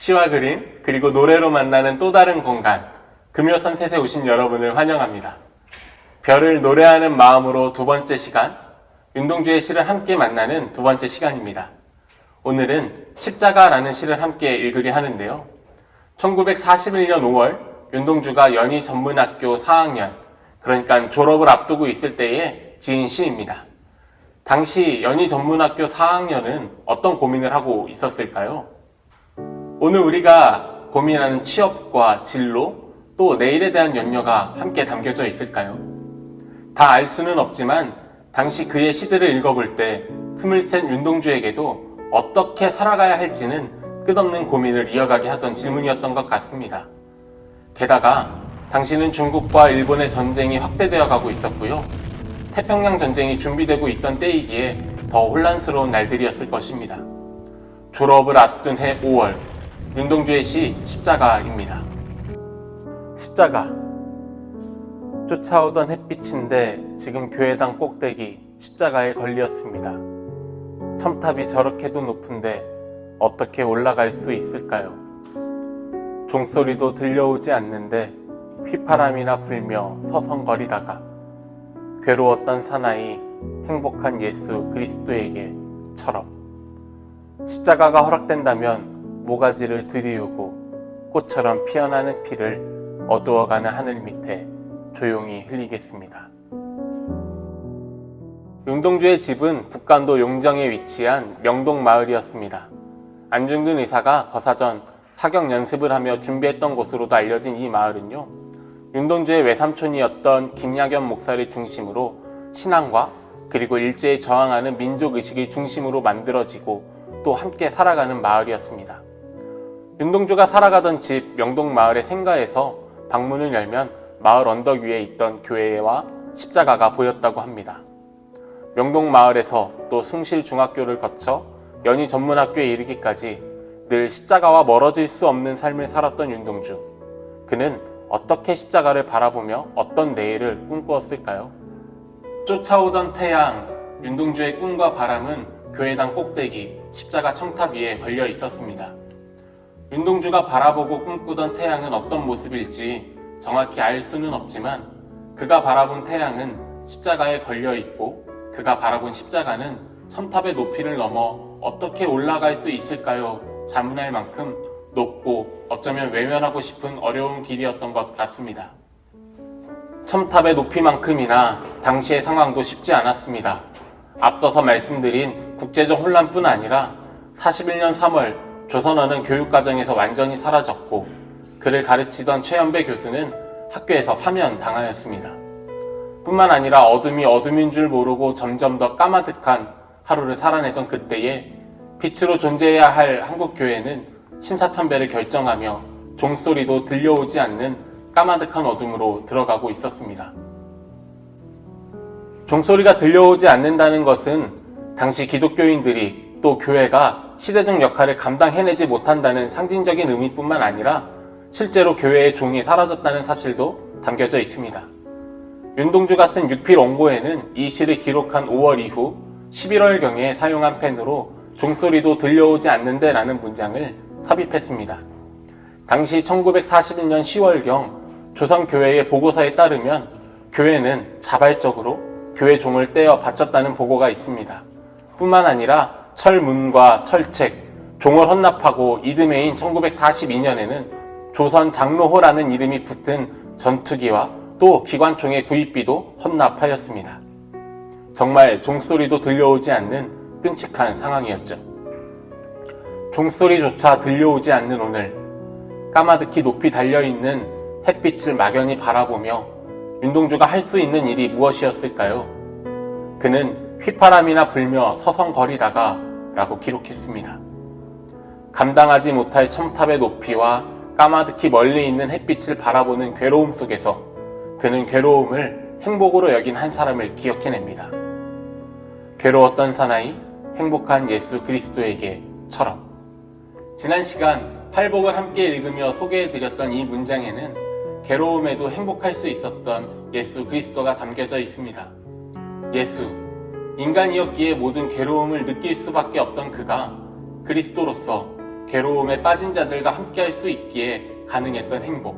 시와 그림, 그리고 노래로 만나는 또 다른 공간, 금요 선셋에 오신 여러분을 환영합니다. 별을 노래하는 마음으로 두 번째 시간, 윤동주의 시를 함께 만나는 두 번째 시간입니다. 오늘은 십자가라는 시를 함께 읽으려 하는데요. 1941년 5월 윤동주가 연희전문학교 4학년, 그러니까 졸업을 앞두고 있을 때에 지은 시입니다. 당시 연희전문학교 4학년은 어떤 고민을 하고 있었을까요? 오늘 우리가 고민하는 취업과 진로, 또 내일에 대한 염려가 함께 담겨져 있을까요? 다 알 수는 없지만 당시 그의 시들을 읽어볼 때 23 윤동주에게도 어떻게 살아가야 할지는 끝없는 고민을 이어가게 하던 질문이었던 것 같습니다. 게다가 당시는 중국과 일본의 전쟁이 확대되어 가고 있었고요. 태평양 전쟁이 준비되고 있던 때이기에 더 혼란스러운 날들이었을 것입니다. 졸업을 앞둔 해 5월, 윤동주의 시 십자가입니다. 십자가. 쫓아오던 햇빛인데 지금 교회당 꼭대기 십자가에 걸렸습니다. 첨탑이 저렇게도 높은데 어떻게 올라갈 수 있을까요? 종소리도 들려오지 않는데 휘파람이나 불며 서성거리다가 괴로웠던 사나이 행복한 예수 그리스도에게처럼 십자가가 허락된다면 모가지를 들이우고 꽃처럼 피어나는 피를 어두워가는 하늘 밑에 조용히 흘리겠습니다. 윤동주의 집은 북간도 용정에 위치한 명동마을이었습니다. 안중근 의사가 거사전 사격 연습을 하며 준비했던 곳으로도 알려진 이 마을은요, 윤동주의 외삼촌이었던 김야견 목사를 중심으로 신앙과 그리고 일제에 저항하는 민족의식을 중심으로 만들어지고 또 함께 살아가는 마을이었습니다. 윤동주가 살아가던 집 명동마을의 생가에서 방문을 열면 마을 언덕 위에 있던 교회와 십자가가 보였다고 합니다. 명동마을에서 또 숭실중학교를 거쳐 연희전문학교에 이르기까지 늘 십자가와 멀어질 수 없는 삶을 살았던 윤동주. 그는 어떻게 십자가를 바라보며 어떤 내일을 꿈꾸었을까요? 쫓아오던 태양, 윤동주의 꿈과 바람은 교회당 꼭대기 십자가 첨탑 위에 걸려 있었습니다. 윤동주가 바라보고 꿈꾸던 태양은 어떤 모습일지 정확히 알 수는 없지만 그가 바라본 태양은 십자가에 걸려 있고 그가 바라본 십자가는 첨탑의 높이를 넘어 어떻게 올라갈 수 있을까요? 자문할 만큼 높고 어쩌면 외면하고 싶은 어려운 길이었던 것 같습니다. 첨탑의 높이만큼이나 당시의 상황도 쉽지 않았습니다. 앞서서 말씀드린 국제적 혼란뿐 아니라 41년 3월 조선어는 교육과정에서 완전히 사라졌고 그를 가르치던 최연배 교수는 학교에서 파면당하였습니다. 뿐만 아니라 어둠이 어둠인 줄 모르고 점점 더 까마득한 하루를 살아내던 그때에 빛으로 존재해야 할 한국교회는 신사참배를 결정하며 종소리도 들려오지 않는 까마득한 어둠으로 들어가고 있었습니다. 종소리가 들려오지 않는다는 것은 당시 기독교인들이 또 교회가 시대적 역할을 감당해내지 못한다는 상징적인 의미뿐만 아니라 실제로 교회의 종이 사라졌다는 사실도 담겨져 있습니다. 윤동주가 쓴 육필원고에는 이 시를 기록한 5월 이후 11월경에 사용한 펜으로 종소리도 들려오지 않는데 라는 문장을 삽입했습니다. 당시 1941년 10월경 조선교회의 보고서에 따르면 교회는 자발적으로 교회 종을 떼어 바쳤다는 보고가 있습니다. 뿐만 아니라 철문과 철책, 종을 헌납하고 이듬해인 1942년에는 조선 장로호라는 이름이 붙은 전투기와 또 기관총의 구입비도 헌납하였습니다. 정말 종소리도 들려오지 않는 끔찍한 상황이었죠. 종소리조차 들려오지 않는 오늘, 까마득히 높이 달려있는 햇빛을 막연히 바라보며 윤동주가 할 수 있는 일이 무엇이었을까요? 그는 휘파람이나 불며 서성거리다가 라고 기록했습니다. 감당하지 못할 첨탑의 높이와 까마득히 멀리 있는 햇빛을 바라보는 괴로움 속에서 그는 괴로움을 행복으로 여긴 한 사람을 기억해냅니다. 괴로웠던 사나이, 행복한 예수 그리스도에게처럼. 지난 시간 팔복을 함께 읽으며 소개해드렸던 이 문장에는 괴로움에도 행복할 수 있었던 예수 그리스도가 담겨져 있습니다. 예수, 인간이었기에 모든 괴로움을 느낄 수밖에 없던 그가 그리스도로서 괴로움에 빠진 자들과 함께할 수 있기에 가능했던 행복.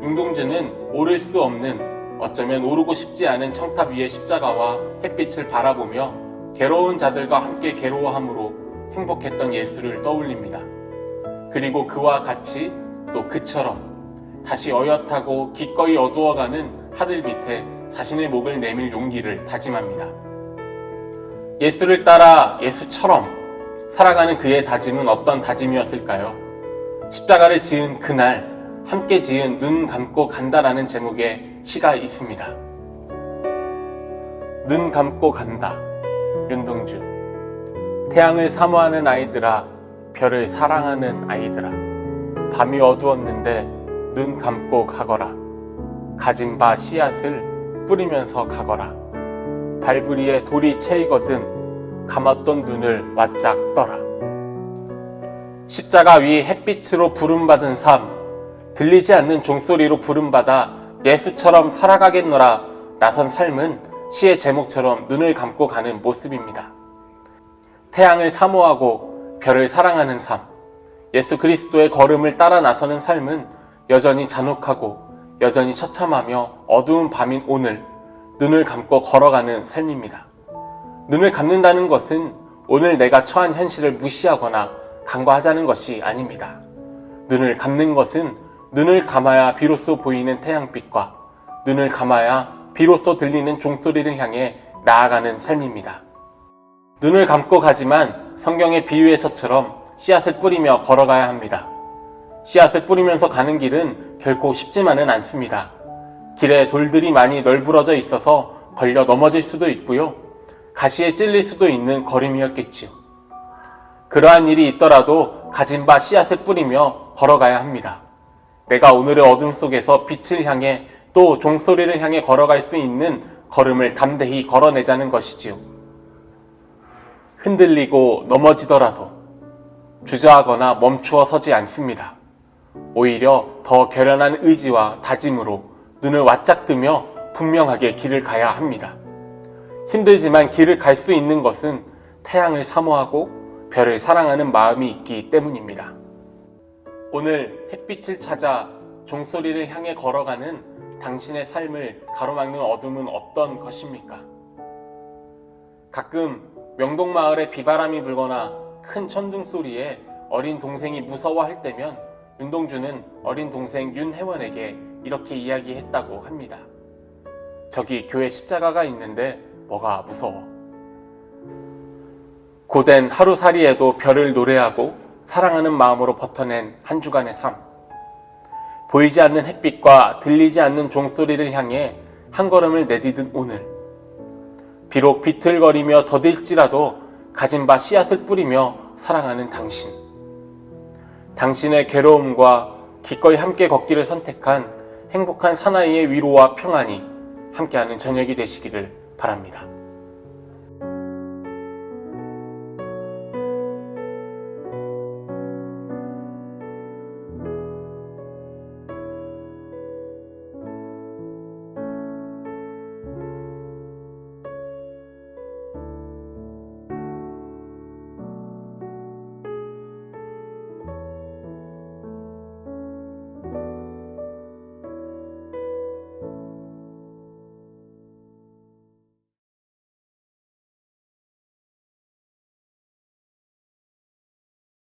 윤동주는 오를 수 없는, 어쩌면 오르고 싶지 않은 청탑 위의 십자가와 햇빛을 바라보며 괴로운 자들과 함께 괴로워함으로 행복했던 예수를 떠올립니다. 그리고 그와 같이 또 그처럼 다시 어엿하고 기꺼이 어두워가는 하늘 밑에 자신의 목을 내밀 용기를 다짐합니다. 예수를 따라 예수처럼 살아가는 그의 다짐은 어떤 다짐이었을까요? 십자가를 지은 그날 함께 지은 눈 감고 간다라는 제목의 시가 있습니다. 눈 감고 간다. 윤동주. 태양을 사모하는 아이들아, 별을 사랑하는 아이들아, 밤이 어두웠는데 눈 감고 가거라. 가진 바 씨앗을 뿌리면서 가거라. 발부리에 돌이 채이거든 감았던 눈을 바짝 떠라. 십자가 위 햇빛으로 부름받은 삶, 들리지 않는 종소리로 부름받아 예수처럼 살아가겠노라 나선 삶은 시의 제목처럼 눈을 감고 가는 모습입니다. 태양을 사모하고 별을 사랑하는 삶, 예수 그리스도의 걸음을 따라 나서는 삶은 여전히 잔혹하고 여전히 처참하며 어두운 밤인 오늘 눈을 감고 걸어가는 삶입니다. 눈을 감는다는 것은 오늘 내가 처한 현실을 무시하거나 간과하자는 것이 아닙니다. 눈을 감는 것은 눈을 감아야 비로소 보이는 태양빛과 눈을 감아야 비로소 들리는 종소리를 향해 나아가는 삶입니다. 눈을 감고 가지만 성경의 비유에서처럼 씨앗을 뿌리며 걸어가야 합니다. 씨앗을 뿌리면서 가는 길은 결코 쉽지만은 않습니다. 길에 돌들이 많이 널브러져 있어서 걸려 넘어질 수도 있고요. 가시에 찔릴 수도 있는 걸음이었겠지요. 그러한 일이 있더라도 가진 바 씨앗을 뿌리며 걸어가야 합니다. 내가 오늘의 어둠 속에서 빛을 향해 또 종소리를 향해 걸어갈 수 있는 걸음을 담대히 걸어내자는 것이지요. 흔들리고 넘어지더라도 주저하거나 멈추어 서지 않습니다. 오히려 더 결연한 의지와 다짐으로 눈을 바짝 뜨며 분명하게 길을 가야 합니다. 힘들지만 길을 갈 수 있는 것은 태양을 사모하고 별을 사랑하는 마음이 있기 때문입니다. 오늘 햇빛을 찾아 종소리를 향해 걸어가는 당신의 삶을 가로막는 어둠은 어떤 것입니까? 가끔 명동마을에 비바람이 불거나 큰 천둥 소리에 어린 동생이 무서워할 때면 윤동주는 어린 동생 윤혜원에게 이렇게 이야기했다고 합니다. 저기 교회 십자가가 있는데 뭐가 무서워? 고된 하루살이에도 별을 노래하고 사랑하는 마음으로 버텨낸 한 주간의 삶. 보이지 않는 햇빛과 들리지 않는 종소리를 향해 한 걸음을 내디딘 오늘. 비록 비틀거리며 더딜지라도 가진 바 씨앗을 뿌리며 사랑하는 당신. 당신의 괴로움과 기꺼이 함께 걷기를 선택한 행복한 사나이의 위로와 평안이 함께하는 저녁이 되시기를 바랍니다.